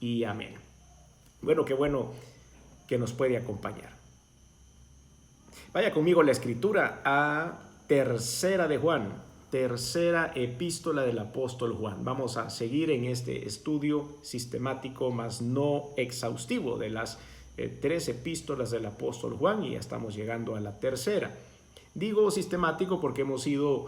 y amén. Bueno, qué bueno que nos puede acompañar. Vaya conmigo la escritura a Tercera de Juan, tercera epístola del apóstol Juan. Vamos a seguir en este estudio sistemático, más no exhaustivo, de las tres epístolas del apóstol Juan, y ya estamos llegando a la tercera. Digo sistemático porque hemos ido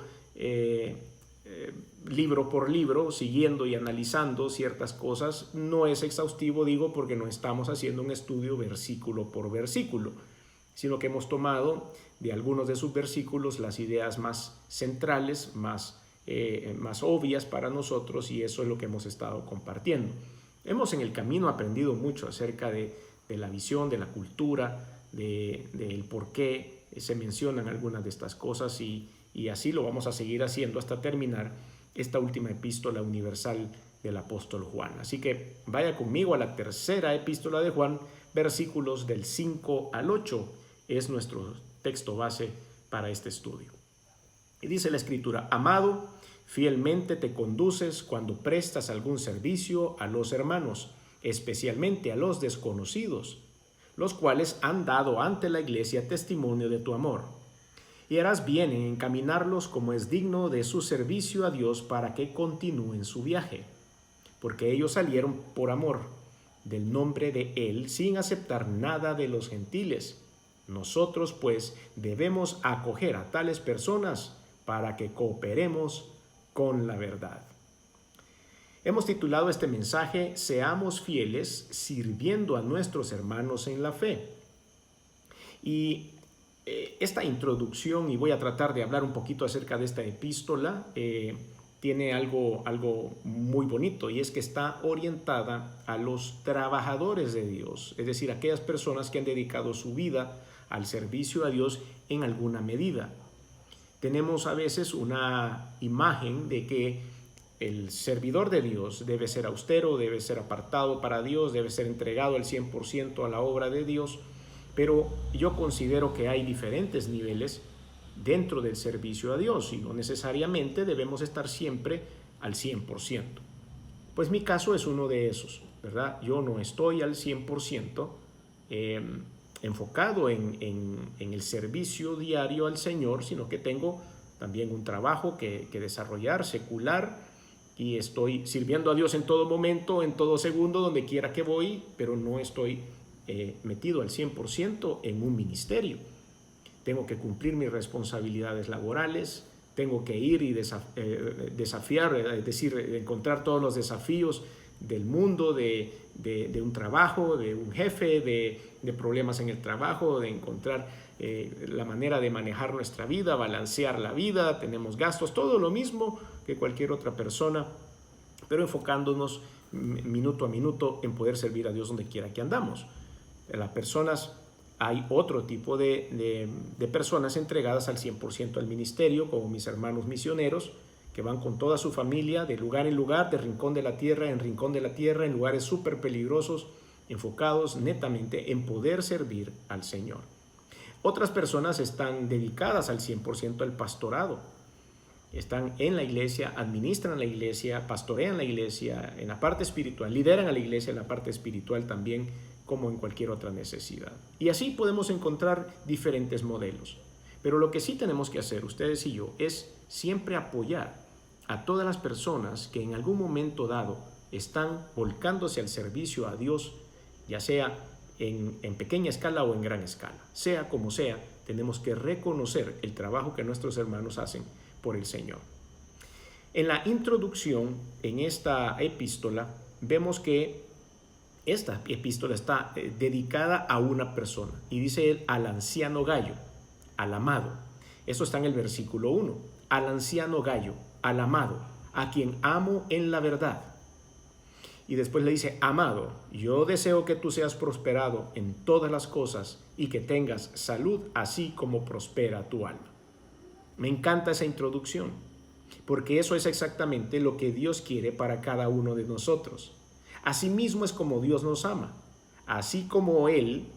libro por libro, siguiendo y analizando ciertas cosas. No es exhaustivo, digo, porque no estamos haciendo un estudio versículo por versículo, sino que hemos tomado de algunos de sus versículos las ideas más centrales, más obvias para nosotros, y eso es lo que hemos estado compartiendo. Hemos en el camino aprendido mucho acerca de la visión, de la cultura, del por qué se mencionan algunas de estas cosas, y así lo vamos a seguir haciendo hasta terminar esta última epístola universal del apóstol Juan. Así que vaya conmigo a la tercera epístola de Juan, versículos del 5 al 8, es nuestro texto base para este estudio. Y dice la escritura: amado, fielmente te conduces cuando prestas algún servicio a los hermanos, especialmente a los desconocidos, los cuales han dado ante la iglesia testimonio de tu amor. Y harás bien en encaminarlos como es digno de su servicio a Dios para que continúen su viaje, porque ellos salieron por amor del nombre de Él sin aceptar nada de los gentiles. Nosotros, pues, debemos acoger a tales personas para que cooperemos con la verdad. Hemos titulado este mensaje: Seamos fieles sirviendo a nuestros hermanos en la fe. Y esta introducción, y voy a tratar de hablar un poquito acerca de esta epístola, tiene algo muy bonito, y es que está orientada a los trabajadores de Dios, es decir, aquellas personas que han dedicado su vida al servicio a Dios en alguna medida. Tenemos a veces una imagen de que el servidor de Dios debe ser austero, debe ser apartado para Dios, debe ser entregado al 100% a la obra de Dios, pero yo considero que hay diferentes niveles dentro del servicio a Dios y no necesariamente debemos estar siempre al 100%. Pues mi caso es uno de esos, ¿verdad? Yo no estoy al 100% enfocado en el servicio diario al Señor, sino que tengo también un trabajo que desarrollar secular, y estoy sirviendo a Dios en todo momento, en todo segundo, donde quiera que voy, pero no estoy metido al 100% en un ministerio. Tengo que cumplir mis responsabilidades laborales, tengo que ir y desafiar, es decir, encontrar todos los desafíos del mundo, de un trabajo, de un jefe, de problemas en el trabajo, de encontrar la manera de manejar nuestra vida, balancear la vida. Tenemos gastos, todo lo mismo que cualquier otra persona, pero enfocándonos minuto a minuto en poder servir a Dios donde quiera que andamos. Las personas, hay otro tipo de personas entregadas al 100% al ministerio, como mis hermanos misioneros, que van con toda su familia de lugar en lugar, de rincón de la tierra en rincón de la tierra, en lugares súper peligrosos, enfocados netamente en poder servir al Señor. Otras personas están dedicadas al 100% al pastorado. Están en la iglesia, administran la iglesia, pastorean la iglesia en la parte espiritual, lideran a la iglesia en la parte espiritual también, como en cualquier otra necesidad. Y así podemos encontrar diferentes modelos. Pero lo que sí tenemos que hacer, ustedes y yo, es siempre apoyar a todas las personas que en algún momento dado están volcándose al servicio a Dios, ya sea en pequeña escala o en gran escala. Sea como sea, tenemos que reconocer el trabajo que nuestros hermanos hacen por el Señor. En la introducción, en esta epístola, vemos que esta epístola está dedicada a una persona, y dice él: al anciano Gayo, al amado. Eso está en el versículo 1. Al anciano Gayo, al amado, a quien amo en la verdad. Y después le dice: amado, yo deseo que tú seas prosperado en todas las cosas y que tengas salud, así como prospera tu alma. Me encanta esa introducción, porque eso es exactamente lo que Dios quiere para cada uno de nosotros. Asimismo es como Dios nos ama. Así como Él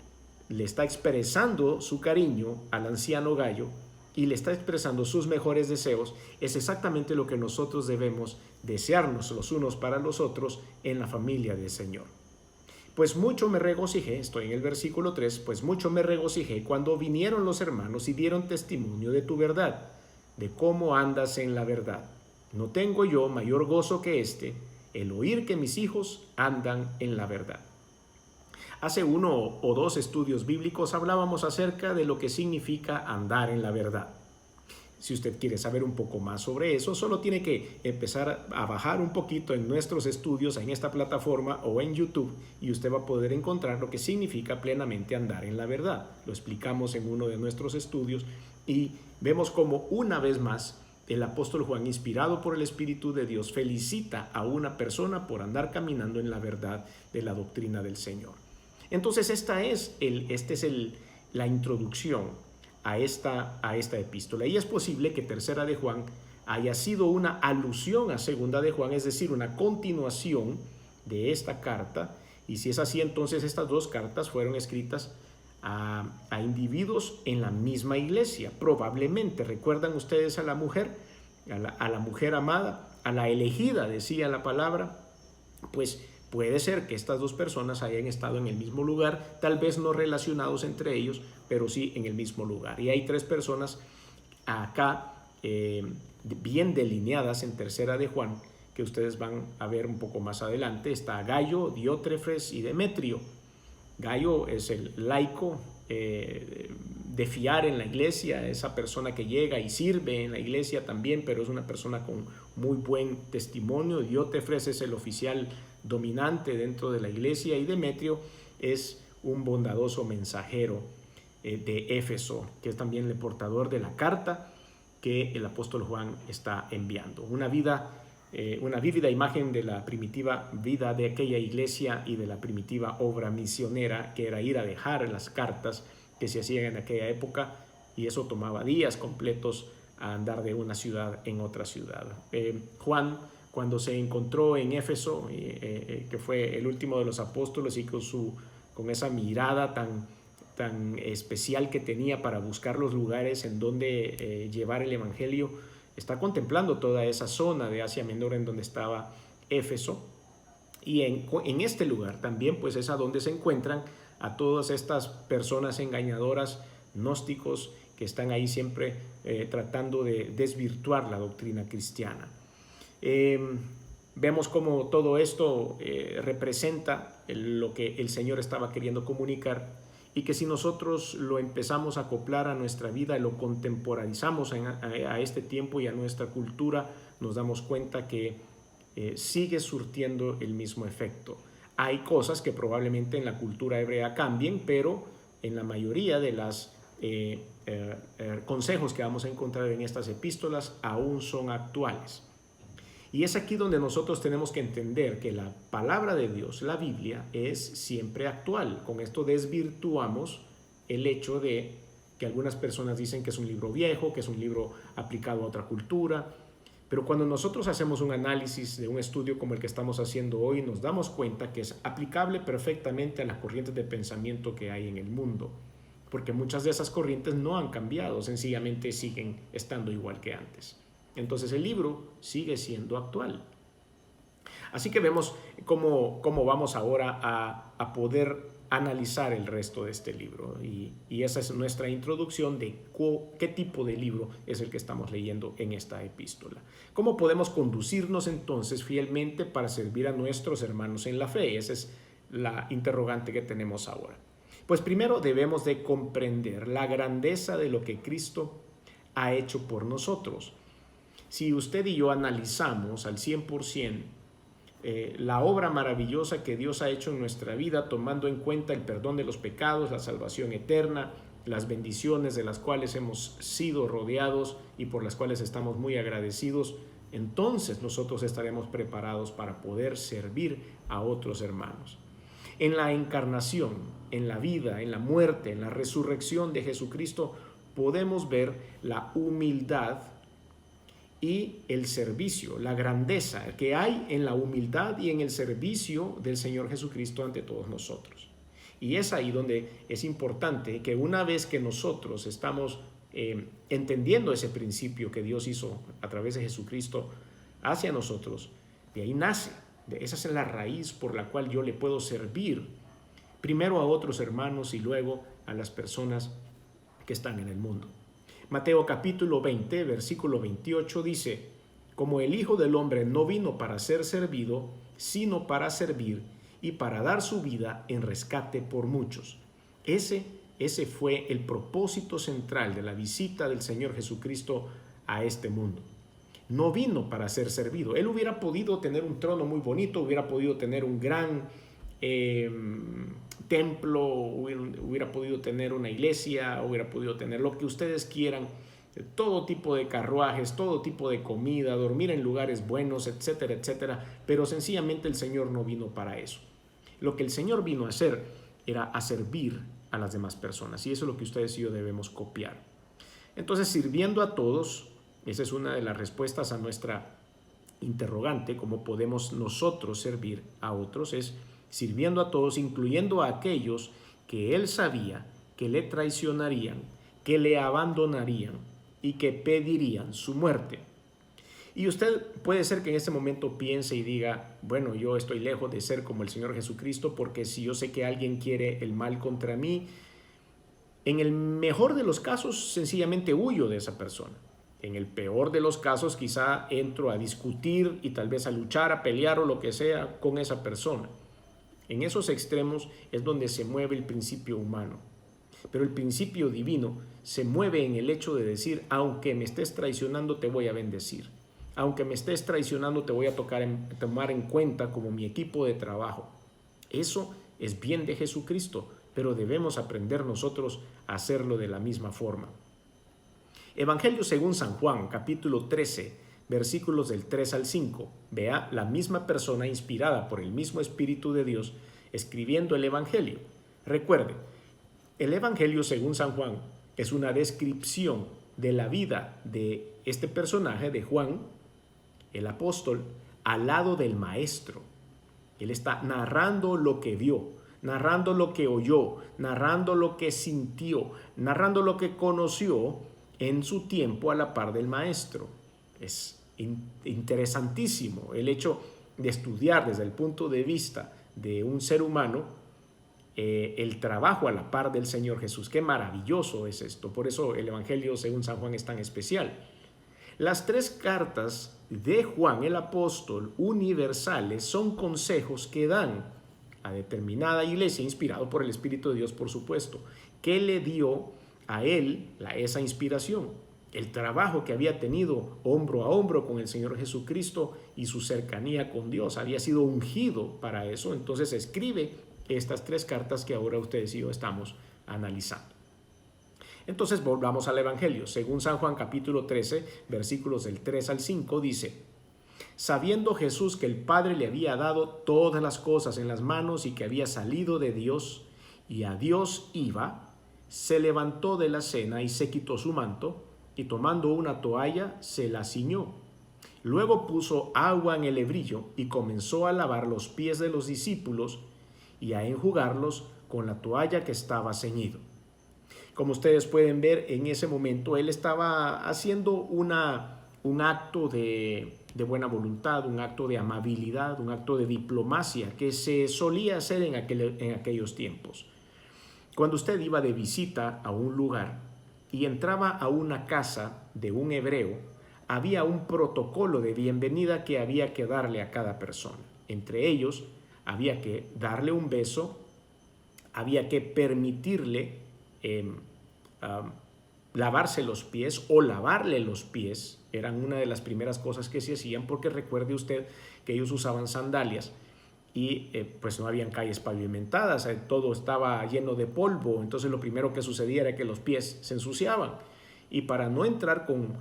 le está expresando su cariño al anciano Gayo y le está expresando sus mejores deseos, es exactamente lo que nosotros debemos desearnos los unos para los otros en la familia del Señor. Pues mucho me regocijé, estoy en el versículo 3, pues mucho me regocijé cuando vinieron los hermanos y dieron testimonio de tu verdad, de cómo andas en la verdad. No tengo yo mayor gozo que este, el oír que mis hijos andan en la verdad. Hace 1 o 2 estudios bíblicos hablábamos acerca de lo que significa andar en la verdad. Si usted quiere saber un poco más sobre eso, solo tiene que empezar a bajar un poquito en nuestros estudios, en esta plataforma o en YouTube, y usted va a poder encontrar lo que significa plenamente andar en la verdad. Lo explicamos en uno de nuestros estudios y vemos como una vez más el apóstol Juan, inspirado por el Espíritu de Dios, felicita a una persona por andar caminando en la verdad de la doctrina del Señor. Entonces esta es la introducción a esta epístola, y es posible que Tercera de Juan haya sido una alusión a Segunda de Juan, es decir, una continuación de esta carta, y si es así, entonces estas 2 cartas fueron escritas a individuos en la misma iglesia, probablemente. ¿Recuerdan ustedes a la mujer? A la mujer amada, a la elegida, decía la palabra. Pues puede ser que estas 2 personas hayan estado en el mismo lugar, tal vez no relacionados entre ellos, pero sí en el mismo lugar. Y hay 3 personas acá bien delineadas en Tercera de Juan, que ustedes van a ver un poco más adelante. Está Gayo, Diótrefes y Demetrio. Gayo es el laico de fiar en la iglesia, esa persona que llega y sirve en la iglesia también, pero es una persona con muy buen testimonio. Diótrefes es el oficial dominante dentro de la iglesia, y Demetrio es un bondadoso mensajero de Éfeso, que es también el portador de la carta que el apóstol Juan está enviando. Una vívida imagen de la primitiva vida de aquella iglesia y de la primitiva obra misionera, que era ir a dejar las cartas que se hacían en aquella época, y eso tomaba días completos a andar de una ciudad en otra ciudad. Juan, cuando se encontró en Éfeso, que fue el último de los apóstoles, y con esa mirada tan especial que tenía para buscar los lugares en donde llevar el evangelio, está contemplando toda esa zona de Asia Menor en donde estaba Éfeso, y en este lugar también pues es a donde se encuentran a todas estas personas engañadoras, gnósticos, que están ahí siempre tratando de desvirtuar la doctrina cristiana. Vemos cómo todo esto representa lo que el Señor estaba queriendo comunicar, y que si nosotros lo empezamos a acoplar a nuestra vida, lo contemporizamos a este tiempo y a nuestra cultura, nos damos cuenta que sigue surtiendo el mismo efecto. Hay cosas que probablemente en la cultura hebrea cambien, pero en la mayoría de los consejos que vamos a encontrar en estas epístolas aún son actuales. Y es aquí donde nosotros tenemos que entender que la palabra de Dios, la Biblia, es siempre actual. Con esto desvirtuamos el hecho de que algunas personas dicen que es un libro viejo, que es un libro aplicado a otra cultura. Pero cuando nosotros hacemos un análisis de un estudio como el que estamos haciendo hoy, nos damos cuenta que es aplicable perfectamente a las corrientes de pensamiento que hay en el mundo. Porque muchas de esas corrientes no han cambiado, sencillamente siguen estando igual que antes. Entonces el libro sigue siendo actual. Así que vemos cómo vamos ahora a poder analizar el resto de este libro. Y esa es nuestra introducción de qué tipo de libro es el que estamos leyendo en esta epístola. ¿Cómo podemos conducirnos entonces fielmente para servir a nuestros hermanos en la fe? Esa es la interrogante que tenemos ahora. Pues primero debemos de comprender la grandeza de lo que Cristo ha hecho por nosotros. Si usted y yo analizamos al 100% la obra maravillosa que Dios ha hecho en nuestra vida, tomando en cuenta el perdón de los pecados, la salvación eterna, las bendiciones de las cuales hemos sido rodeados y por las cuales estamos muy agradecidos, entonces nosotros estaremos preparados para poder servir a otros hermanos. En la encarnación, en la vida, en la muerte, en la resurrección de Jesucristo, podemos ver la humildad y el servicio, la grandeza que hay en la humildad y en el servicio del Señor Jesucristo ante todos nosotros. Y es ahí donde es importante que una vez que nosotros estamos entendiendo ese principio que Dios hizo a través de Jesucristo hacia nosotros, de ahí nace, esa es la raíz por la cual yo le puedo servir primero a otros hermanos y luego a las personas que están en el mundo. Mateo capítulo 20, versículo 28 dice: como el Hijo del Hombre no vino para ser servido, sino para servir y para dar su vida en rescate por muchos. Ese fue el propósito central de la visita del Señor Jesucristo a este mundo. No vino para ser servido. Él hubiera podido tener un trono muy bonito, hubiera podido tener un gran templo, hubiera podido tener una iglesia, hubiera podido tener lo que ustedes quieran, todo tipo de carruajes, todo tipo de comida, dormir en lugares buenos, etcétera, etcétera, pero sencillamente el Señor no vino para eso. Lo que el Señor vino a hacer era a servir a las demás personas, y eso es lo que ustedes y yo debemos copiar. Entonces, sirviendo a todos, esa es una de las respuestas a nuestra interrogante: cómo podemos nosotros servir a otros, es sirviendo a todos, incluyendo a aquellos que él sabía que le traicionarían, que le abandonarían y que pedirían su muerte. Y usted puede ser que en este momento piense y diga: bueno, yo estoy lejos de ser como el Señor Jesucristo, porque si yo sé que alguien quiere el mal contra mí, en el mejor de los casos sencillamente huyo de esa persona. En el peor de los casos quizá entro a discutir y tal vez a luchar, a pelear o lo que sea con esa persona. En esos extremos es donde se mueve el principio humano. Pero el principio divino se mueve en el hecho de decir: aunque me estés traicionando, te voy a bendecir. Aunque me estés traicionando, te voy a tomar en cuenta como mi equipo de trabajo. Eso es bien de Jesucristo, pero debemos aprender nosotros a hacerlo de la misma forma. Evangelio según San Juan, capítulo 13, versículos del 3 al 5. Vea la misma persona inspirada por el mismo Espíritu de Dios escribiendo el Evangelio. Recuerde, el Evangelio según San Juan es una descripción de la vida de este personaje, de Juan, el apóstol, al lado del Maestro. Él está narrando lo que vio, narrando lo que oyó, narrando lo que sintió, narrando lo que conoció en su tiempo a la par del Maestro. Es interesantísimo el hecho de estudiar desde el punto de vista de un ser humano el trabajo a la par del Señor Jesús. Qué maravilloso es esto. Por eso el Evangelio según San Juan es tan especial. Las 3 cartas de Juan el apóstol universales son consejos que dan a determinada iglesia, inspirado por el Espíritu de Dios, por supuesto, que le dio a él esa inspiración. El trabajo que había tenido hombro a hombro con el Señor Jesucristo y su cercanía con Dios, había sido ungido para eso. Entonces escribe estas 3 cartas que ahora ustedes y yo estamos analizando. Entonces volvamos al Evangelio. Según San Juan capítulo 13, versículos del 3 al 5, dice: sabiendo Jesús que el Padre le había dado todas las cosas en las manos y que había salido de Dios y a Dios iba, se levantó de la cena y se quitó su manto, y tomando una toalla se la ciñó. Luego puso agua en el hebrillo y comenzó a lavar los pies de los discípulos y a enjugarlos con la toalla que estaba ceñido. Como ustedes pueden ver, en ese momento él estaba haciendo un acto de buena voluntad, un acto de amabilidad, un acto de diplomacia que se solía hacer en aquellos tiempos. Cuando usted iba de visita a un lugar y entraba a una casa de un hebreo, había un protocolo de bienvenida que había que darle a cada persona. Entre ellos, había que darle un beso, había que permitirle lavarse los pies o lavarle los pies. Eran una de las primeras cosas que se hacían, porque recuerde usted que ellos usaban sandalias y pues no habían calles pavimentadas, todo estaba lleno de polvo. Entonces lo primero que sucedía era que los pies se ensuciaban, y para no entrar con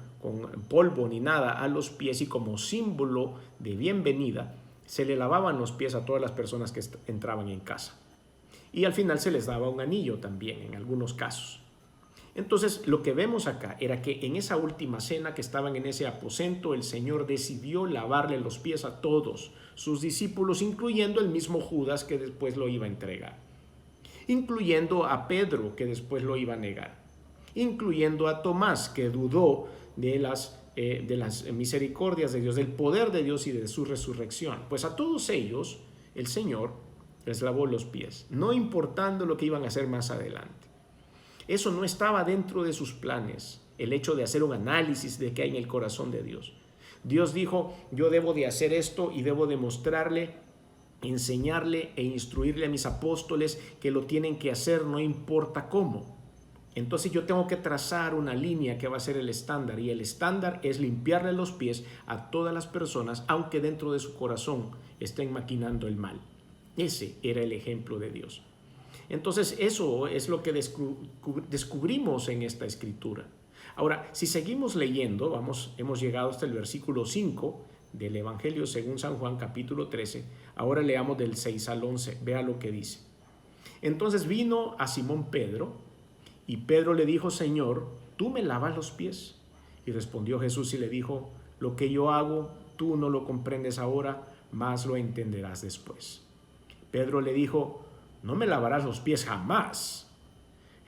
polvo ni nada a los pies, y como símbolo de bienvenida, se le lavaban los pies a todas las personas que entraban en casa, y al final se les daba un anillo también en algunos casos. Entonces lo que vemos acá era que en esa última cena que estaban en ese aposento, el Señor decidió lavarle los pies a todos sus discípulos, incluyendo el mismo Judas que después lo iba a entregar, incluyendo a Pedro que después lo iba a negar, incluyendo a Tomás que dudó de las misericordias de Dios, del poder de Dios y de su resurrección. Pues a todos ellos el Señor les lavó los pies, no importando lo que iban a hacer más adelante. Eso no estaba dentro de sus planes, el hecho de hacer un análisis de qué hay en el corazón de Dios. Dios dijo, yo debo de hacer esto y debo demostrarle, enseñarle e instruirle a mis apóstoles que lo tienen que hacer, no importa cómo. Entonces yo tengo que trazar una línea que va a ser el estándar, y el estándar es limpiarle los pies a todas las personas, aunque dentro de su corazón estén maquinando el mal. Ese era el ejemplo de Dios. Entonces eso es lo que descubrimos en esta escritura. Ahora, si seguimos leyendo, hemos llegado hasta el versículo 5 del Evangelio según San Juan, capítulo 13. Ahora leamos del 6 al 11. Vea lo que dice. Entonces vino a Simón Pedro, y Pedro le dijo, Señor, ¿tú me lavas los pies? Y respondió Jesús y le dijo, lo que yo hago, tú no lo comprendes ahora, mas lo entenderás después. Pedro le dijo, no me lavarás los pies jamás.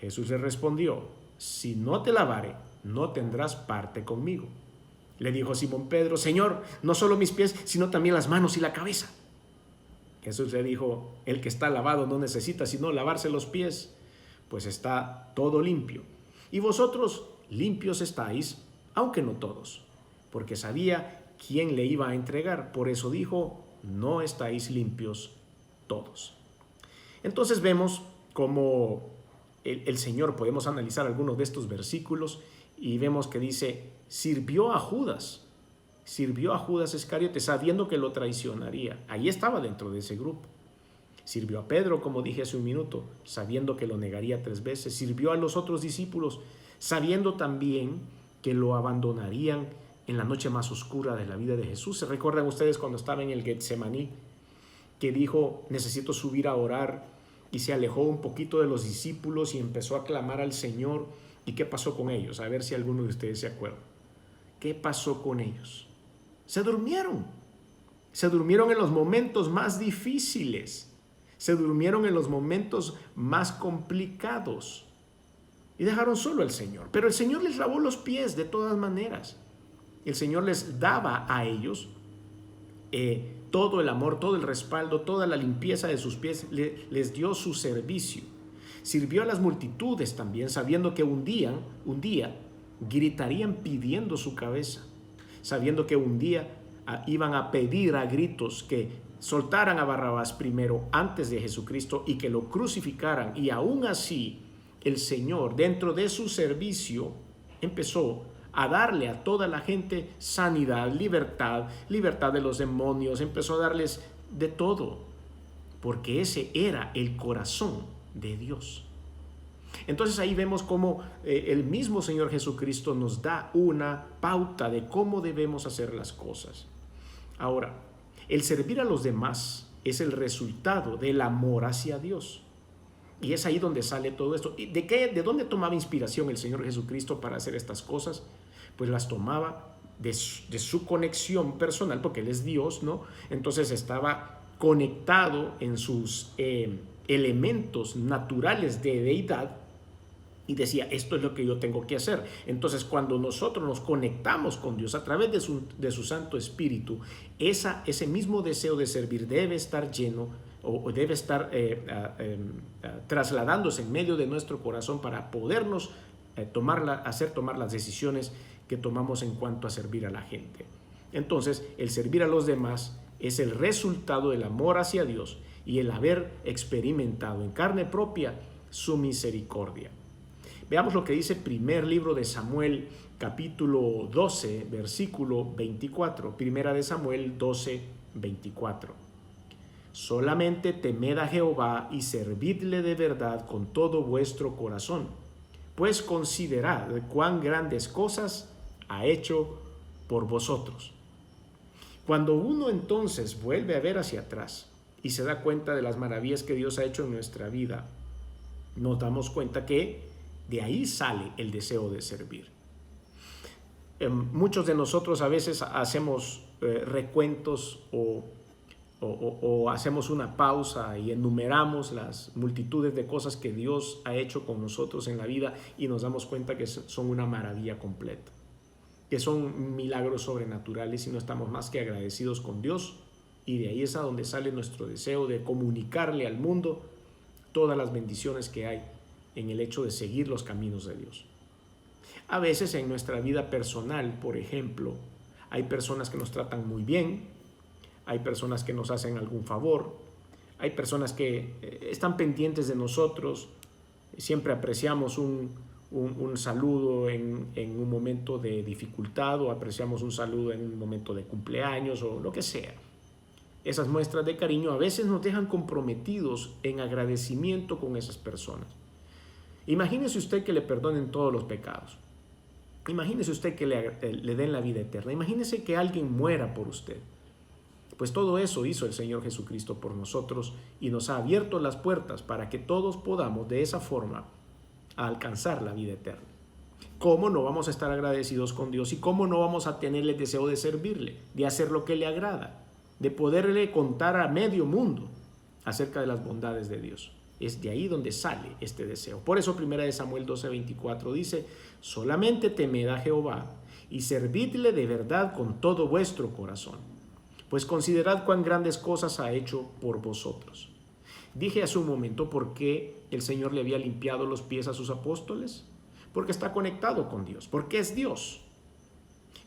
Jesús le respondió, si no te lavare, no tendrás parte conmigo. Le dijo Simón Pedro, Señor, no solo mis pies, sino también las manos y la cabeza. Jesús le dijo, el que está lavado no necesita sino lavarse los pies, pues está todo limpio. Y vosotros limpios estáis, aunque no todos, porque sabía quién le iba a entregar. Por eso dijo, no estáis limpios todos. Entonces vemos cómo el Señor, podemos analizar algunos de estos versículos y vemos que dice, sirvió a Judas Iscariote, sabiendo que lo traicionaría. Ahí estaba dentro de ese grupo. Sirvió a Pedro, como dije hace un minuto, sabiendo que lo negaría 3 veces. Sirvió a los otros discípulos, sabiendo también que lo abandonarían en la noche más oscura de la vida de Jesús. ¿Se recuerdan ustedes cuando estaba en el Getsemaní, que dijo, necesito subir a orar, y se alejó un poquito de los discípulos y empezó a clamar al Señor? ¿Y qué pasó con ellos? A ver si alguno de ustedes se acuerda. ¿Qué pasó con ellos? Se durmieron. Se durmieron en los momentos más difíciles. Se durmieron en los momentos más complicados. Y dejaron solo al Señor. Pero el Señor les lavó los pies de todas maneras. El Señor les daba a ellos todo el amor, todo el respaldo, toda la limpieza de sus pies. Les dio su servicio. Sirvió a las multitudes también, sabiendo que un día gritarían pidiendo su cabeza, sabiendo que un día iban a pedir a gritos que soltaran a Barrabás primero antes de Jesucristo y que lo crucificaran. Y aún así el Señor, dentro de su servicio, empezó a darle a toda la gente sanidad, libertad de los demonios, empezó a darles de todo, porque ese era el corazón de Dios. Entonces ahí vemos cómo el mismo Señor Jesucristo nos da una pauta de cómo debemos hacer las cosas. Ahora, el servir a los demás es el resultado del amor hacia Dios. Y es ahí donde sale todo esto. ¿De dónde tomaba inspiración el Señor Jesucristo para hacer estas cosas? Pues las tomaba de su conexión personal, porque Él es Dios, ¿no? Entonces estaba conectado en sus elementos naturales de deidad y decía, esto es lo que yo tengo que hacer. Entonces cuando nosotros nos conectamos con Dios a través de su Santo Espíritu, ese mismo deseo de servir debe estar lleno o debe estar trasladándose en medio de nuestro corazón para podernos hacer tomar las decisiones que tomamos en cuanto a servir a la gente. Entonces, el servir a los demás es el resultado del amor hacia Dios y el haber experimentado en carne propia su misericordia. Veamos lo que dice primer libro de Samuel, capítulo 12, versículo 24. Primera de Samuel 12, 24. Solamente temed a Jehová y servidle de verdad con todo vuestro corazón, pues considerad cuán grandes cosas ha hecho por vosotros. Cuando uno entonces vuelve a ver hacia atrás y se da cuenta de las maravillas que Dios ha hecho en nuestra vida, nos damos cuenta que de ahí sale el deseo de servir. Muchos de nosotros a veces hacemos recuentos o hacemos una pausa y enumeramos las multitudes de cosas que Dios ha hecho con nosotros en la vida y nos damos cuenta que son una maravilla completa, que son milagros sobrenaturales, y no estamos más que agradecidos con Dios Y de ahí es a donde sale nuestro deseo de comunicarle al mundo todas las bendiciones que hay en el hecho de seguir los caminos de Dios. A veces en nuestra vida personal, por ejemplo, hay personas que nos tratan muy bien, hay personas que nos hacen algún favor, hay personas que están pendientes de nosotros, siempre apreciamos un saludo en un momento de dificultad, o apreciamos un saludo en un momento de cumpleaños o lo que sea. Esas muestras de cariño a veces nos dejan comprometidos en agradecimiento con esas personas. Imagínese usted que le perdonen todos los pecados. Imagínese usted que le den la vida eterna. Imagínese que alguien muera por usted. Pues todo eso hizo el Señor Jesucristo por nosotros y nos ha abierto las puertas para que todos podamos de esa forma alcanzar la vida eterna. ¿Cómo no vamos a estar agradecidos con Dios y cómo no vamos a tener el deseo de servirle, de hacer lo que le agrada, de poderle contar a medio mundo acerca de las bondades de Dios? Es de ahí donde sale este deseo. Por eso 1 Samuel 12:24 dice: solamente temed a Jehová y servidle de verdad con todo vuestro corazón, pues considerad cuán grandes cosas ha hecho por vosotros. Dije hace un momento por qué el Señor le había limpiado los pies a sus apóstoles. Porque está conectado con Dios, porque es Dios.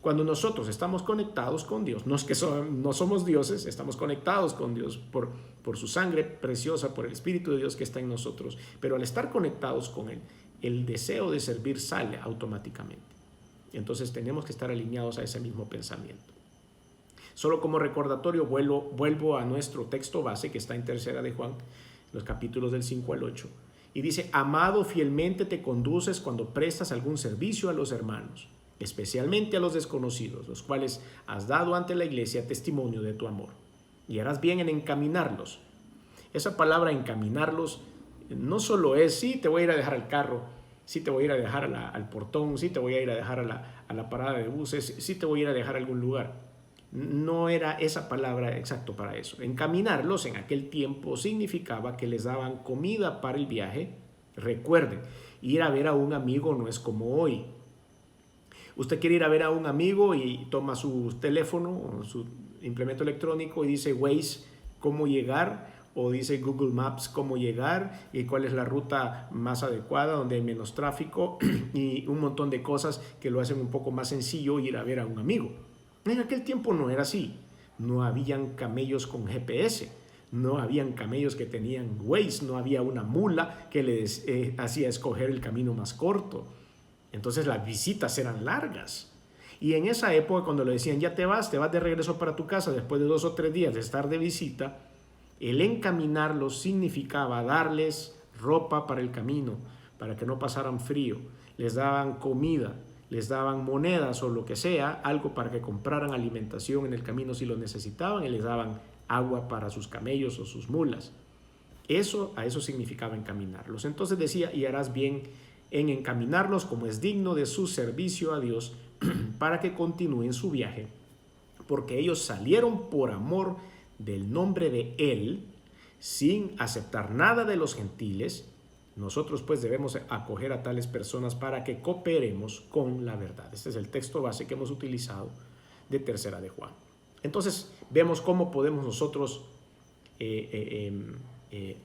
Cuando nosotros estamos conectados con Dios, no es que no somos dioses, estamos conectados con Dios por su sangre preciosa, por el Espíritu de Dios que está en nosotros, pero al estar conectados con Él, el deseo de servir sale automáticamente. Entonces tenemos que estar alineados a ese mismo pensamiento. Solo como recordatorio vuelvo a nuestro texto base que está en 3 de Juan, los capítulos del 5 al 8, y dice: amado, fielmente te conduces cuando prestas algún servicio a los hermanos, especialmente a los desconocidos, los cuales has dado ante la iglesia testimonio de tu amor, y harás bien en encaminarlos. Esa palabra encaminarlos no solo es: sí, te voy a ir a dejar al carro, sí, te voy a ir a dejar al portón, sí, te voy a ir a dejar a la parada de buses, sí, te voy a ir a dejar a algún lugar. No era esa palabra exacto para eso. Encaminarlos en aquel tiempo significaba que les daban comida para el viaje. Recuerden, ir a ver a un amigo no es como hoy. Usted quiere ir a ver a un amigo y toma su teléfono o su implemento electrónico y dice Waze cómo llegar, o dice Google Maps cómo llegar y cuál es la ruta más adecuada, donde hay menos tráfico y un montón de cosas que lo hacen un poco más sencillo ir a ver a un amigo. En aquel tiempo no era así. No habían camellos con GPS, no habían camellos que tenían Waze, no había una mula que les hacía escoger el camino más corto. Entonces las visitas eran largas. Y en esa época, cuando le decían ya te vas de regreso para tu casa después de 2 o 3 días de estar de visita, el encaminarlos significaba darles ropa para el camino, para que no pasaran frío, les daban comida, les daban monedas o lo que sea, algo para que compraran alimentación en el camino si lo necesitaban, y les daban agua para sus camellos o sus mulas. A eso significaba encaminarlos. Entonces decía: y harás bien en encaminarlos como es digno de su servicio a Dios, para que continúen su viaje, porque ellos salieron por amor del nombre de Él, sin aceptar nada de los gentiles. Nosotros pues debemos acoger a tales personas para que cooperemos con la verdad. Este es el texto base que hemos utilizado de 3 de Juan. Entonces vemos cómo podemos nosotros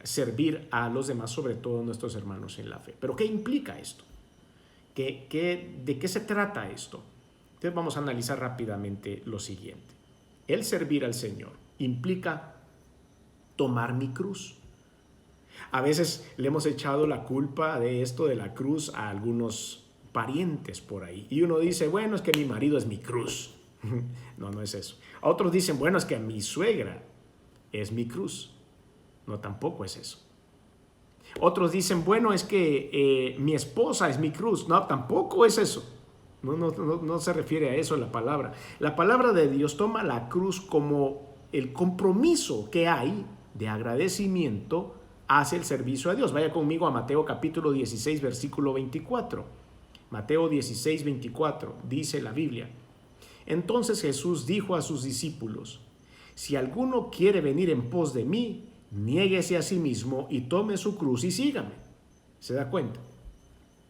servir a los demás, sobre todo nuestros hermanos en la fe. Pero ¿qué implica esto? ¿De qué se trata esto? Entonces vamos a analizar rápidamente lo siguiente. El servir al Señor implica tomar mi cruz. A veces le hemos echado la culpa de esto de la cruz a algunos parientes por ahí. Y uno dice: bueno, es que mi marido es mi cruz. No es eso. Otros dicen: bueno, es que mi suegra es mi cruz. No, tampoco es eso. Otros dicen: bueno, es que mi esposa es mi cruz. No, tampoco es eso. No se refiere a eso la palabra. La palabra de Dios toma la cruz como el compromiso que hay de agradecimiento hacia el servicio a Dios. Vaya conmigo a Mateo capítulo 16, versículo 24. Mateo 16, 24, dice la Biblia: entonces Jesús dijo a sus discípulos: si alguno quiere venir en pos de mí, niéguese a sí mismo y tome su cruz y sígame. ¿Se da cuenta?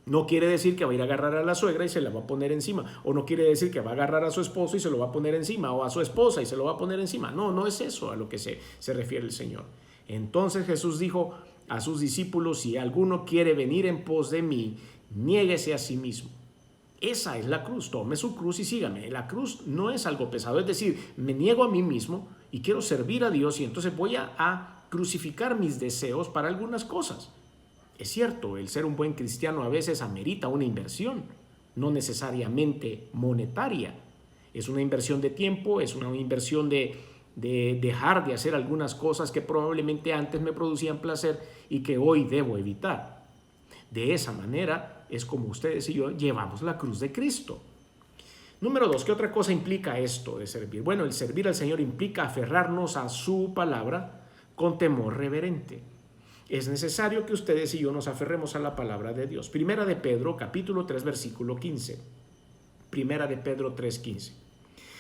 No quiere decir que va a ir a agarrar a la suegra y se la va a poner encima. O no quiere decir que va a agarrar a su esposo y se lo va a poner encima. O a su esposa y se lo va a poner encima. No, no es eso a lo que se refiere el Señor. Entonces Jesús dijo a sus discípulos: si alguno quiere venir en pos de mí, niéguese a sí mismo. Esa es la cruz. Tome su cruz y sígame. La cruz no es algo pesado. Es decir, me niego a mí mismo y quiero servir a Dios, y entonces voy a crucificar mis deseos para algunas cosas. Es cierto, el ser un buen cristiano a veces amerita una inversión, no necesariamente monetaria. Es una inversión de tiempo, es una inversión de dejar de hacer algunas cosas que probablemente antes me producían placer y que hoy debo evitar. De esa manera es como ustedes y yo llevamos la cruz de Cristo. Número 2, ¿qué otra cosa implica esto de servir? Bueno, el servir al Señor implica aferrarnos a su palabra con temor reverente. Es necesario que ustedes y yo nos aferremos a la palabra de Dios. Primera de Pedro, capítulo 3, versículo 15. Primera de Pedro 3:15.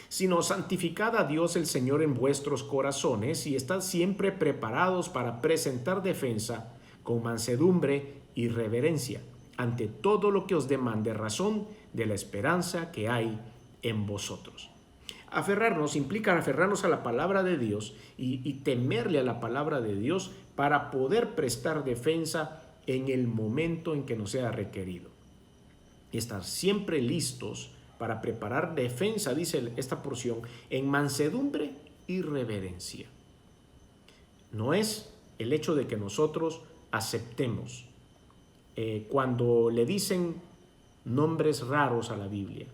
Sino santificad a Dios el Señor en vuestros corazones y estad siempre preparados para presentar defensa con mansedumbre y reverencia ante todo lo que os demande razón de la esperanza que hay en vosotros. Aferrarnos implica aferrarnos a la palabra de Dios y temerle a la palabra de Dios para poder prestar defensa en el momento en que nos sea requerido. Y estar siempre listos para preparar defensa, dice esta porción, en mansedumbre y reverencia. No es el hecho de que nosotros aceptemos cuando le dicen nombres raros a la Biblia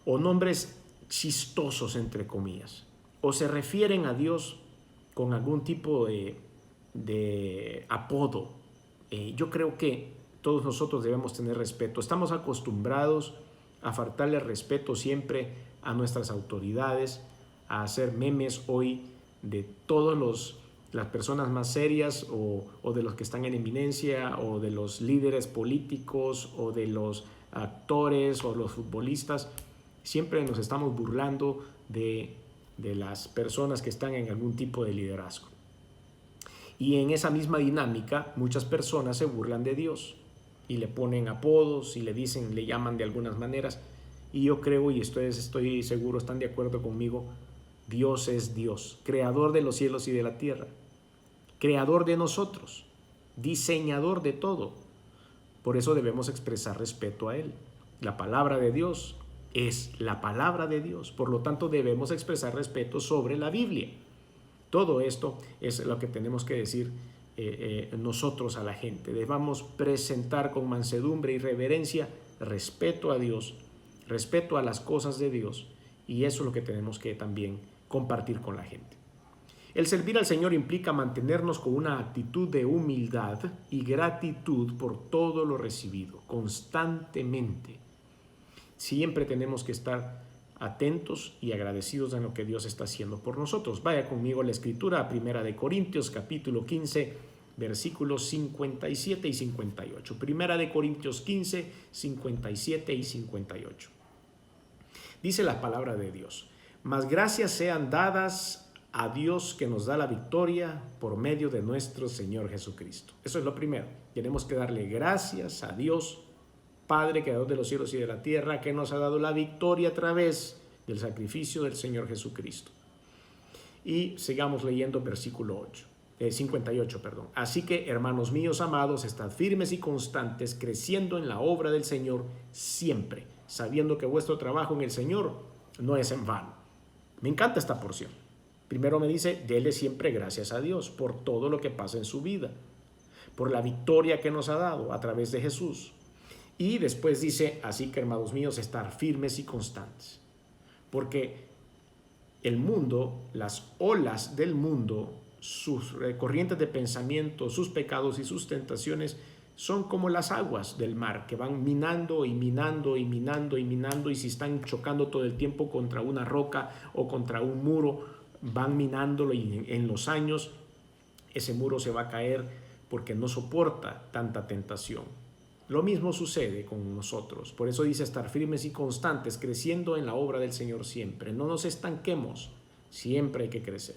o nombres chistosos entre comillas, o se refieren a Dios con algún tipo de apodo. Yo creo que todos nosotros debemos tener respeto. Estamos acostumbrados a faltarle respeto siempre a nuestras autoridades, a hacer memes hoy de todas las personas más serias o de los que están en eminencia o de los líderes políticos o de los actores o los futbolistas. Siempre nos estamos burlando de las personas que están en algún tipo de liderazgo. Y en esa misma dinámica, muchas personas se burlan de Dios y le ponen apodos y le llaman de algunas maneras. Y yo creo, y estoy seguro, están de acuerdo conmigo, Dios es Dios, creador de los cielos y de la tierra, creador de nosotros, diseñador de todo. Por eso debemos expresar respeto a Él. La palabra de Dios es la palabra de Dios, por lo tanto debemos expresar respeto sobre la Biblia. Todo esto es lo que tenemos que decir nosotros a la gente. Debamos presentar con mansedumbre y reverencia respeto a Dios, respeto a las cosas de Dios, y eso es lo que tenemos que también compartir con la gente. El servir al Señor implica mantenernos con una actitud de humildad y gratitud por todo lo recibido, constantemente. Siempre tenemos que estar atentos y agradecidos en lo que Dios está haciendo por nosotros. Vaya conmigo a la escritura, a Primera de Corintios, capítulo 15, versículos 57 y 58. Primera de Corintios 15, 57 y 58. Dice la palabra de Dios: mas gracias sean dadas a Dios que nos da la victoria por medio de nuestro Señor Jesucristo. Eso es lo primero. Tenemos que darle gracias a Dios Padre, creador de los cielos y de la tierra, que nos ha dado la victoria a través del sacrificio del Señor Jesucristo. Y sigamos leyendo versículo 58. Así que, hermanos míos amados, estad firmes y constantes, creciendo en la obra del Señor siempre, sabiendo que vuestro trabajo en el Señor no es en vano. Me encanta esta porción. Primero me dice, dele siempre gracias a Dios por todo lo que pasa en su vida, por la victoria que nos ha dado a través de Jesús. Y después dice, así que hermanos míos, estar firmes y constantes. Porque el mundo, las olas del mundo, sus corrientes de pensamiento, sus pecados y sus tentaciones son como las aguas del mar que van minando y minando y minando y minando, y si están chocando todo el tiempo contra una roca o contra un muro, van minándolo y en los años ese muro se va a caer porque no soporta tanta tentación. Lo mismo sucede con nosotros. Por eso dice estar firmes y constantes, creciendo en la obra del Señor siempre. No nos estanquemos, siempre hay que crecer.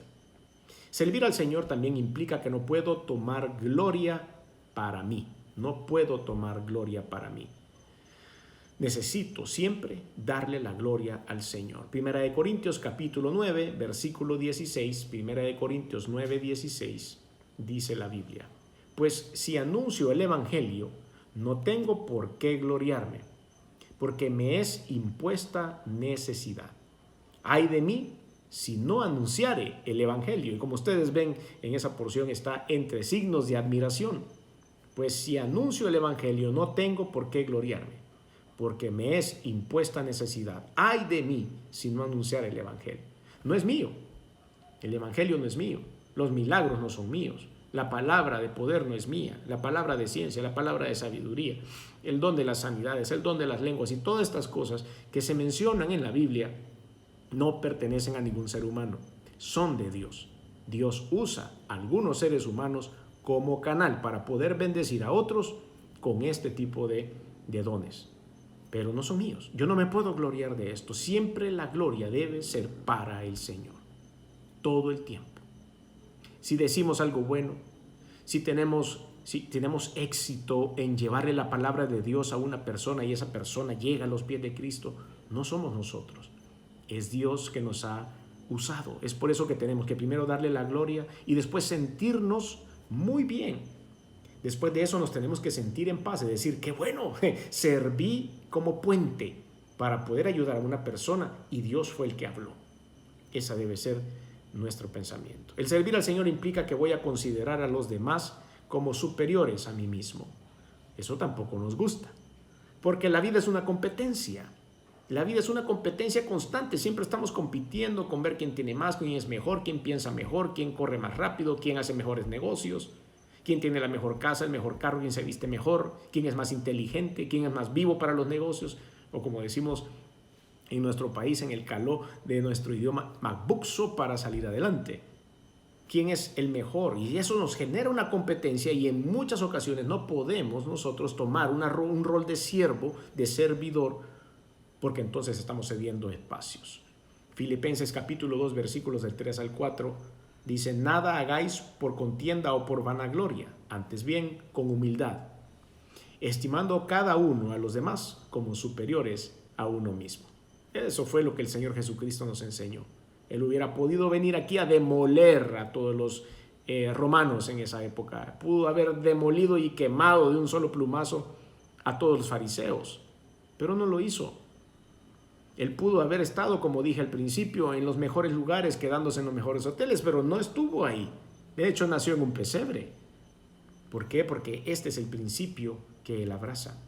Servir al Señor también implica que no puedo tomar gloria para mí. No puedo tomar gloria para mí. Necesito siempre darle la gloria al Señor. Primera de Corintios capítulo 9, versículo 16. Primera de Corintios 9, 16, dice la Biblia: pues si anuncio el evangelio, no tengo por qué gloriarme, porque me es impuesta necesidad. Ay de mí si no anunciare el evangelio. Y como ustedes ven, en esa porción está entre signos de admiración. Pues si anuncio el evangelio, no tengo por qué gloriarme, porque me es impuesta necesidad. Ay de mí si no anunciar el evangelio. No es mío. El evangelio no es mío. Los milagros no son míos. La palabra de poder no es mía. La palabra de ciencia, la palabra de sabiduría, el don de las sanidades, el don de las lenguas y todas estas cosas que se mencionan en la Biblia no pertenecen a ningún ser humano. Son de Dios. Dios usa a algunos seres humanos como canal para poder bendecir a otros con este tipo de dones. Pero no son míos. Yo no me puedo gloriar de esto. Siempre la gloria debe ser para el Señor. Todo el tiempo. Si decimos algo bueno, si tenemos éxito en llevarle la palabra de Dios a una persona y esa persona llega a los pies de Cristo, no somos nosotros. Es Dios que nos ha usado. Es por eso que tenemos que primero darle la gloria y después sentirnos muy bien. Después de eso nos tenemos que sentir en paz, es decir, qué bueno, serví como puente para poder ayudar a una persona y Dios fue el que habló. Esa debe ser nuestro pensamiento. El servir al Señor implica que voy a considerar a los demás como superiores a mí mismo. Eso tampoco nos gusta, porque la vida es una competencia. La vida es una competencia constante, siempre estamos compitiendo con ver quién tiene más, quién es mejor, quién piensa mejor, quién corre más rápido, quién hace mejores negocios, quién tiene la mejor casa, el mejor carro, quién se viste mejor, quién es más inteligente, quién es más vivo para los negocios, o como decimos en nuestro país, en el caló de nuestro idioma, magbuxo para salir adelante. ¿Quién es el mejor? Y eso nos genera una competencia y en muchas ocasiones no podemos nosotros tomar un rol de siervo, de servidor, porque entonces estamos cediendo espacios. Filipenses capítulo 2, versículos del 3 al 4, dice: nada hagáis por contienda o por vanagloria, antes bien con humildad, estimando cada uno a los demás como superiores a uno mismo. Eso fue lo que el Señor Jesucristo nos enseñó. Él hubiera podido venir aquí a demoler a todos los romanos en esa época. Pudo haber demolido y quemado de un solo plumazo a todos los fariseos, pero no lo hizo. Él pudo haber estado, como dije al principio, en los mejores lugares, quedándose en los mejores hoteles, pero no estuvo ahí. De hecho, nació en un pesebre. ¿Por qué? Porque este es el principio que él abraza.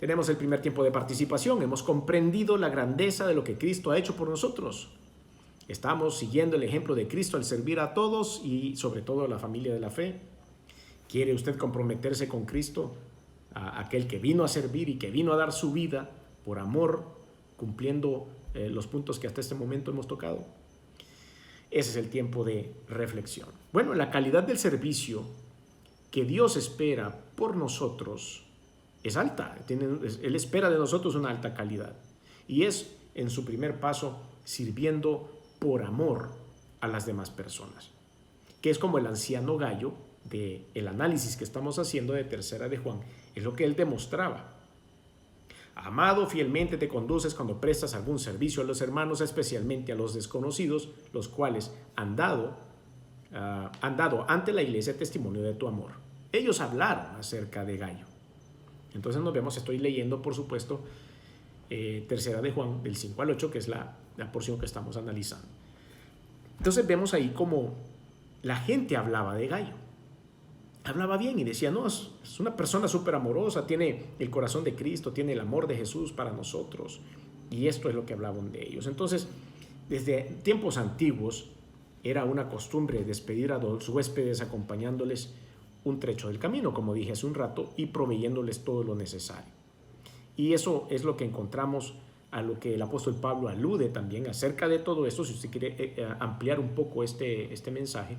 Tenemos el primer tiempo de participación. Hemos comprendido la grandeza de lo que Cristo ha hecho por nosotros. Estamos siguiendo el ejemplo de Cristo al servir a todos y sobre todo a la familia de la fe. ¿Quiere usted comprometerse con Cristo, a aquel que vino a servir y que vino a dar su vida por amor, cumpliendo los puntos que hasta este momento hemos tocado? Ese es el tiempo de reflexión. Bueno, la calidad del servicio que Dios espera por nosotros es alta. Él espera de nosotros una alta calidad. Y es, en su primer paso, sirviendo por amor a las demás personas. Que es como el anciano Gallo, del análisis que estamos haciendo de Tercera de Juan, es lo que él demostraba. Amado, fielmente te conduces cuando prestas algún servicio a los hermanos, especialmente a los desconocidos, los cuales han dado ante la iglesia testimonio de tu amor. Ellos hablaron acerca de Gallo. Entonces nos vemos, estoy leyendo por supuesto Tercera de Juan del 5 al 8, que es la porción que estamos analizando. Entonces vemos ahí como la gente hablaba de Gallo. Hablaba bien y decía, no, es una persona súper amorosa, tiene el corazón de Cristo, tiene el amor de Jesús para nosotros. Y esto es lo que hablaban de ellos. Entonces, desde tiempos antiguos era una costumbre despedir a los huéspedes acompañándoles un trecho del camino, como dije hace un rato, y proveyéndoles todo lo necesario. Y eso es lo que encontramos, a lo que el apóstol Pablo alude también acerca de todo esto. Si usted quiere ampliar un poco este mensaje,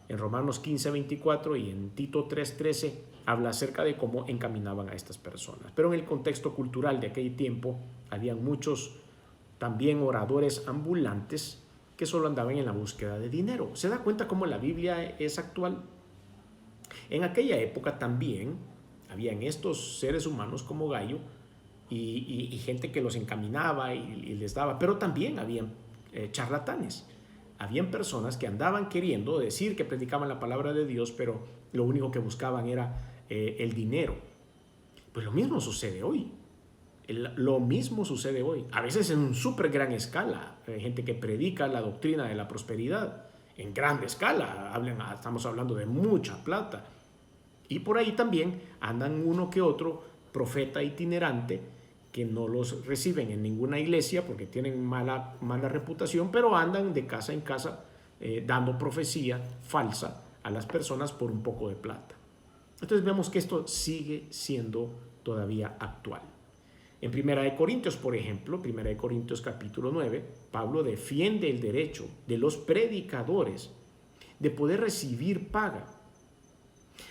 en Romanos 15, 24 y en Tito 3, 13 habla acerca de cómo encaminaban a estas personas. Pero en el contexto cultural de aquel tiempo habían muchos también oradores ambulantes que solo andaban en la búsqueda de dinero. ¿Se da cuenta cómo la Biblia es actual? En aquella época también habían estos seres humanos como Gallo y gente que los encaminaba y les daba, pero también habían charlatanes. Habían personas que andaban queriendo decir que predicaban la palabra de Dios, pero lo único que buscaban era el dinero. Pues lo mismo sucede hoy. Lo mismo sucede hoy. A veces en un súper gran escala. Hay gente que predica la doctrina de la prosperidad en grande escala. Estamos hablando de mucha plata. Y por ahí también andan uno que otro profeta itinerante que no los reciben en ninguna iglesia porque tienen mala reputación, pero andan de casa en casa dando profecía falsa a las personas por un poco de plata. Entonces vemos que esto sigue siendo todavía actual. En 1 Corintios, por ejemplo, 1 Corintios capítulo 9, Pablo defiende el derecho de los predicadores de poder recibir paga.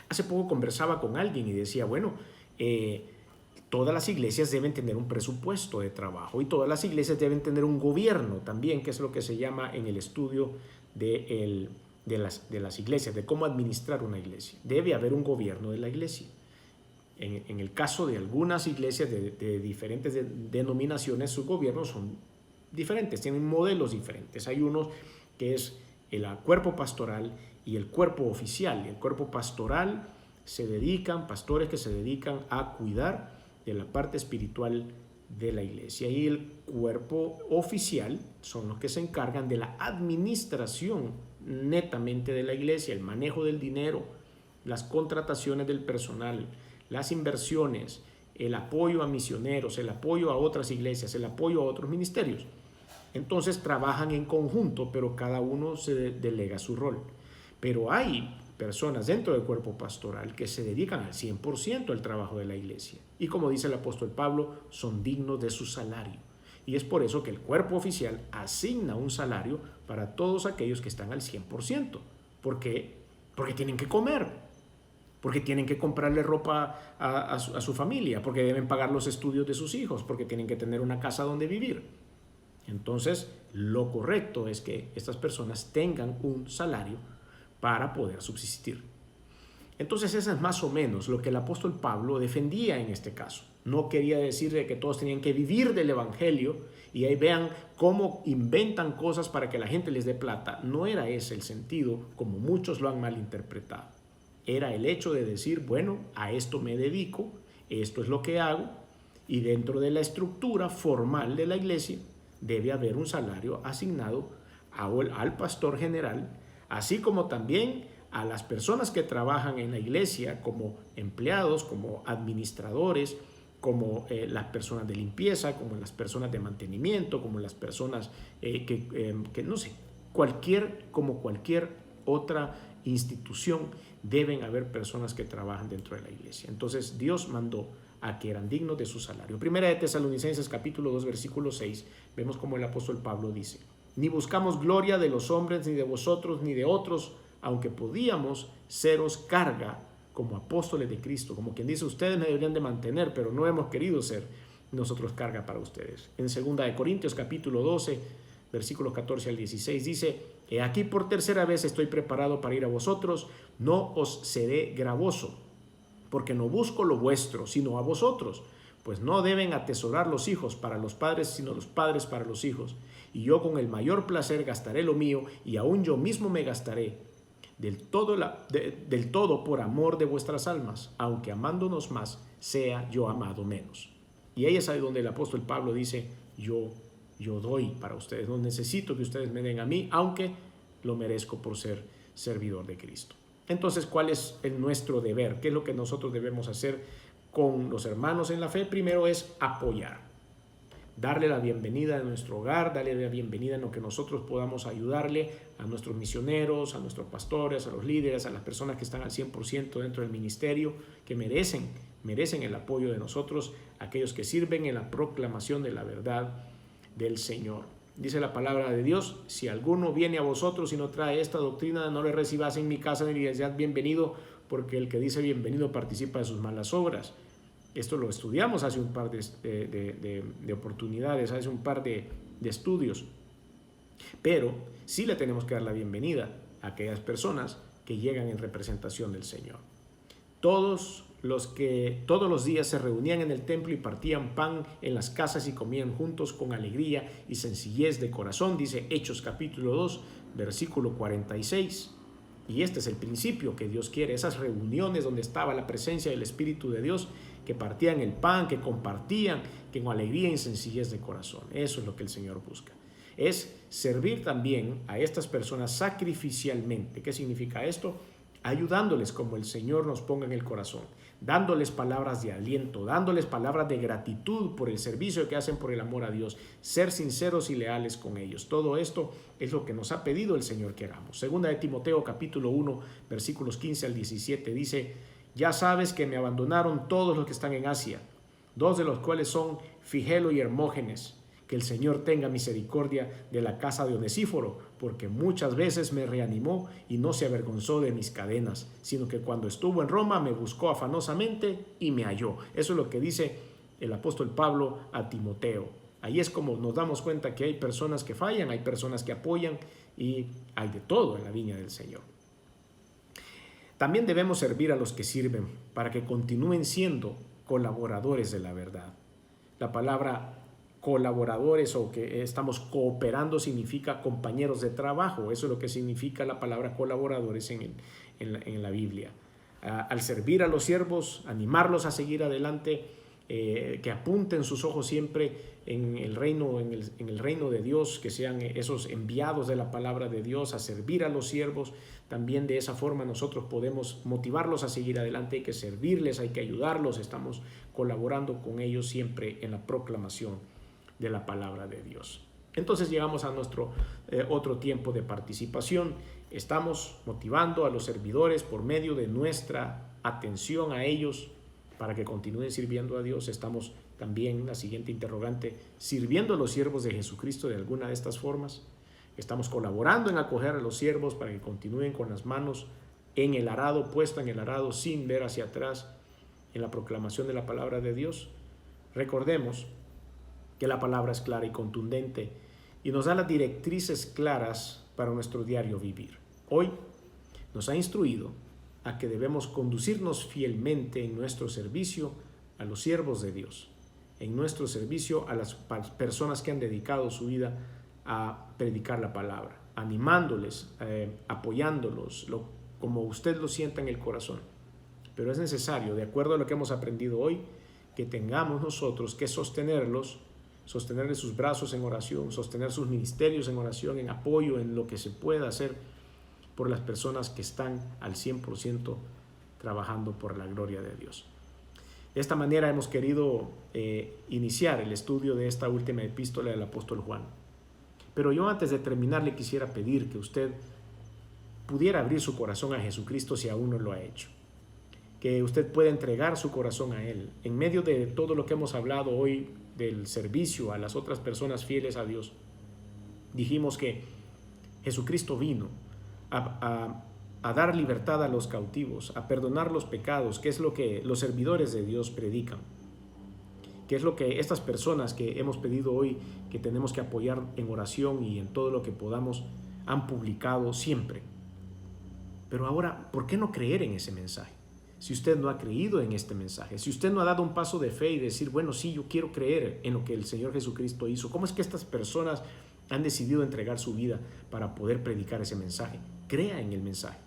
Hace poco conversaba con alguien y decía, bueno, todas las iglesias deben tener un presupuesto de trabajo y todas las iglesias deben tener un gobierno también, que es lo que se llama en el estudio de las iglesias, de cómo administrar una iglesia. Debe haber un gobierno de la iglesia. En el caso de algunas iglesias de diferentes denominaciones, sus gobiernos son diferentes, tienen modelos diferentes. Hay unos que es el cuerpo pastoral y el cuerpo oficial. El cuerpo pastoral pastores que se dedican a cuidar de la parte espiritual de la iglesia. Y el cuerpo oficial son los que se encargan de la administración netamente de la iglesia, el manejo del dinero, las contrataciones del personal, las inversiones, el apoyo a misioneros, el apoyo a otras iglesias, el apoyo a otros ministerios. Entonces trabajan en conjunto, pero cada uno se delega su rol. Pero hay personas dentro del cuerpo pastoral que se dedican al 100% al trabajo de la iglesia. Y como dice el apóstol Pablo, son dignos de su salario. Y es por eso que el cuerpo oficial asigna un salario para todos aquellos que están al 100%. ¿Por qué? Porque tienen que comer, porque tienen que comprarle ropa a su familia, porque deben pagar los estudios de sus hijos, porque tienen que tener una casa donde vivir. Entonces, lo correcto es que estas personas tengan un salario para poder subsistir. Entonces, eso es más o menos lo que el apóstol Pablo defendía en este caso. No quería decir que todos tenían que vivir del evangelio y ahí vean cómo inventan cosas para que la gente les dé plata. No era ese el sentido, como muchos lo han malinterpretado. Era el hecho de decir, bueno, a esto me dedico, esto es lo que hago, y dentro de la estructura formal de la iglesia debe haber un salario asignado al pastor general, así como también a las personas que trabajan en la iglesia como empleados, como administradores, como las personas de limpieza, como las personas de mantenimiento, como las personas que no sé, como cualquier otra institución, deben haber personas que trabajan dentro de la iglesia. Entonces Dios mandó a que eran dignos de su salario. Primera de Tesalonicenses capítulo 2 versículo 6, vemos como el apóstol Pablo dice: ni buscamos gloria de los hombres, ni de vosotros, ni de otros, aunque podíamos seros carga como apóstoles de Cristo. Como quien dice, ustedes me deberían de mantener, pero no hemos querido ser nosotros carga para ustedes. En 2 de Corintios capítulo 12, versículos 14 al 16 dice: he aquí por tercera vez estoy preparado para ir a vosotros, no os seré gravoso, porque no busco lo vuestro, sino a vosotros. Pues no deben atesorar los hijos para los padres, sino los padres para los hijos. Y yo con el mayor placer gastaré lo mío, y aún yo mismo me gastaré del todo por amor de vuestras almas, aunque amándonos más, sea yo amado menos. Y ahí es ahí donde el apóstol Pablo dice: yo doy para ustedes, no necesito que ustedes me den a mí, aunque lo merezco por ser servidor de Cristo. Entonces, ¿cuál es nuestro deber? ¿Qué es lo que nosotros debemos hacer con los hermanos en la fe? Primero es apoyar, darle la bienvenida a nuestro hogar, darle la bienvenida en lo que nosotros podamos ayudarle a nuestros misioneros, a nuestros pastores, a los líderes, a las personas que están al 100% dentro del ministerio, que merecen el apoyo de nosotros, aquellos que sirven en la proclamación de la verdad del Señor. Dice la palabra de Dios: si alguno viene a vosotros y no trae esta doctrina, no le recibáis en mi casa ni le seáis bienvenido, porque el que dice bienvenido participa de sus malas obras. Esto lo estudiamos hace un par de oportunidades, hace un par de estudios. Pero sí le tenemos que dar la bienvenida a aquellas personas que llegan en representación del Señor. todos los días se reunían en el templo y partían pan en las casas y comían juntos con alegría y sencillez de corazón, dice Hechos capítulo 2, versículo 46. Y este es el principio que Dios quiere, esas reuniones donde estaba la presencia del Espíritu de Dios, que partían el pan, que compartían, que con alegría y sencillez de corazón. Eso es lo que el Señor busca. Es servir también a estas personas sacrificialmente. ¿Qué significa esto? Ayudándoles como el Señor nos ponga en el corazón, dándoles palabras de aliento, dándoles palabras de gratitud por el servicio que hacen por el amor a Dios, ser sinceros y leales con ellos. Todo esto es lo que nos ha pedido el Señor que hagamos. Segunda de Timoteo capítulo 1, versículos 15 al 17 dice: ya sabes que me abandonaron todos los que están en Asia, dos de los cuales son Figelo y Hermógenes. Que el Señor tenga misericordia de la casa de Onesíforo, porque muchas veces me reanimó y no se avergonzó de mis cadenas, sino que cuando estuvo en Roma me buscó afanosamente y me halló. Eso es lo que dice el apóstol Pablo a Timoteo. Ahí es como nos damos cuenta que hay personas que fallan, hay personas que apoyan y hay de todo en la viña del Señor. También debemos servir a los que sirven para que continúen siendo colaboradores de la verdad. La palabra colaboradores o que estamos cooperando significa compañeros de trabajo. Eso es lo que significa la palabra colaboradores en la Biblia. Al servir a los siervos, animarlos a seguir adelante, que apunten sus ojos siempre en el reino de Dios, que sean esos enviados de la palabra de Dios a servir a los siervos. También de esa forma nosotros podemos motivarlos a seguir adelante. Hay que servirles, hay que ayudarlos, estamos colaborando con ellos siempre en la proclamación de la palabra de Dios. Entonces llegamos a nuestro otro tiempo de participación. Estamos motivando a los servidores por medio de nuestra atención a ellos para que continúen sirviendo a Dios. Estamos también, la siguiente interrogante, sirviendo a los siervos de Jesucristo de alguna de estas formas. Estamos colaborando en acoger a los siervos para que continúen con las manos en el arado, puesta en el arado, sin ver hacia atrás, en la proclamación de la palabra de Dios. Recordemos que la palabra es clara y contundente y nos da las directrices claras para nuestro diario vivir. Hoy nos ha instruido a que debemos conducirnos fielmente en nuestro servicio a los siervos de Dios, en nuestro servicio a las personas que han dedicado su vida a predicar la palabra, animándoles, apoyándolos, como usted lo sienta en el corazón. Pero es necesario, de acuerdo a lo que hemos aprendido hoy, que tengamos nosotros que sostenerles sus brazos en oración, sostener sus ministerios en oración, en apoyo, en lo que se pueda hacer por las personas que están al 100% trabajando por la gloria de Dios. De esta manera hemos querido iniciar el estudio de esta última epístola del apóstol Juan. Pero yo, antes de terminar, le quisiera pedir que usted pudiera abrir su corazón a Jesucristo si aún no lo ha hecho. Que usted pueda entregar su corazón a Él. En medio de todo lo que hemos hablado hoy del servicio a las otras personas fieles a Dios, dijimos que Jesucristo vino a dar libertad a los cautivos, a perdonar los pecados, que es lo que los servidores de Dios predican, que es lo que estas personas que hemos pedido hoy, que tenemos que apoyar en oración y en todo lo que podamos, han publicado siempre. Pero ahora, ¿por qué no creer en ese mensaje? Si usted no ha creído en este mensaje, si usted no ha dado un paso de fe y decir, bueno, sí, yo quiero creer en lo que el Señor Jesucristo hizo, ¿cómo es que estas personas han decidido entregar su vida para poder predicar ese mensaje? Crea en el mensaje.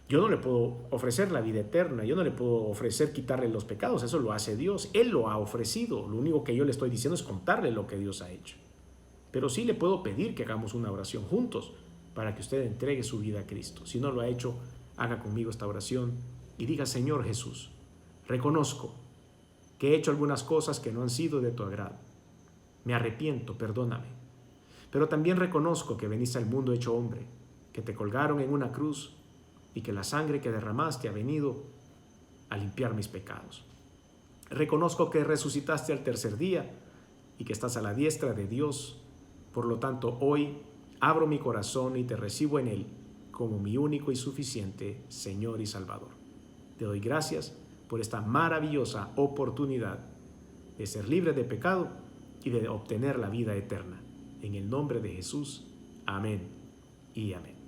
Yo no le puedo ofrecer la vida eterna, yo no le puedo ofrecer quitarle los pecados, eso lo hace Dios, Él lo ha ofrecido. Lo único que yo le estoy diciendo es contarle lo que Dios ha hecho. Pero sí le puedo pedir que hagamos una oración juntos para que usted entregue su vida a Cristo. Si no lo ha hecho, haga conmigo esta oración y diga: Señor Jesús, reconozco que he hecho algunas cosas que no han sido de tu agrado. Me arrepiento, perdóname. Pero también reconozco que veniste al mundo hecho hombre, que te colgaron en una cruz y que la sangre que derramaste ha venido a limpiar mis pecados. Reconozco que resucitaste al tercer día y que estás a la diestra de Dios. Por lo tanto, hoy abro mi corazón y te recibo en él como mi único y suficiente Señor y Salvador. Te doy gracias por esta maravillosa oportunidad de ser libre de pecado y de obtener la vida eterna. En el nombre de Jesús, amén y amén.